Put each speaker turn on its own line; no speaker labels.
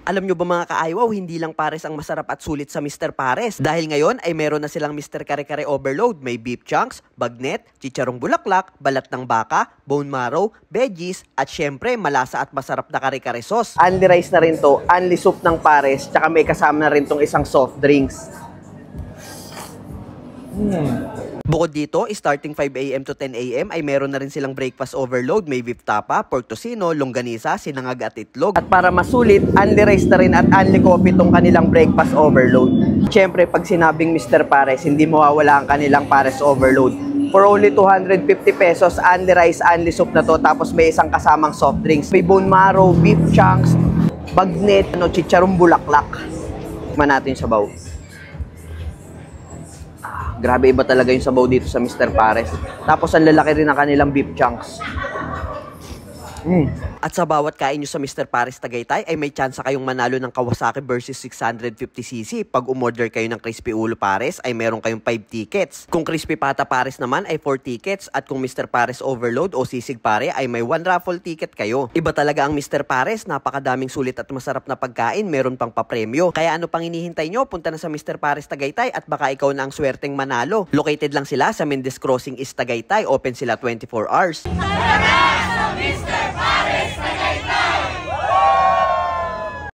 Alam nyo ba mga kaaywaw, hindi lang pares ang masarap at sulit sa Mr. Pares. Dahil ngayon ay meron na silang Mr. Kare-Kare Overload. May beef chunks, bagnet, chicharong bulaklak, balat ng baka, bone marrow, veggies, at syempre malasa at masarap na kare-kare sauce. Only rice na rin to, only soup ng Pares, tsaka may kasama na rin tong isang soft drinks. Bukod dito, starting 5 AM to 10 AM ay meron na rin silang breakfast overload. May beef tapa, pork tocino, longganisa, sinangag at itlog. At para masulit, only rice na rin at only coffee tong kanilang breakfast overload. Siyempre, pag sinabing Mr. Pares, hindi mawawala ang kanilang Pares overload. For only 250 pesos, only rice, only soup na to. Tapos may isang kasamang soft drinks. May bone marrow, beef chunks, bagnet, chicharong bulaklak. Tikman natin sa sabaw. Grabe, iba talaga yung sabaw dito sa Mr. Pares. Tapos ang lalaki rin ng kanilang beef chunks. At sa bawat kain nyo sa Mr. Pares Tagaytay ay may tsansa kayong manalo ng Kawasaki versus 650cc. Pag umorder kayo ng Crispy Ulo Pares ay meron kayong 5 tickets. Kung Crispy Pata Pares naman ay 4 tickets. At kung Mr. Pares Overload o Sisig Pare ay may 1 raffle ticket kayo. Iba talaga ang Mr. Pares. Napakadaming sulit at masarap na pagkain. Meron pang papremyo. Kaya ano pang hinihintay nyo? Punta na sa Mr. Pares Tagaytay at baka ikaw na ang swerteng manalo. Located lang sila sa Mendez Crossing East Tagaytay. Open sila 24 hours.
Tara na sa Mr. Pares!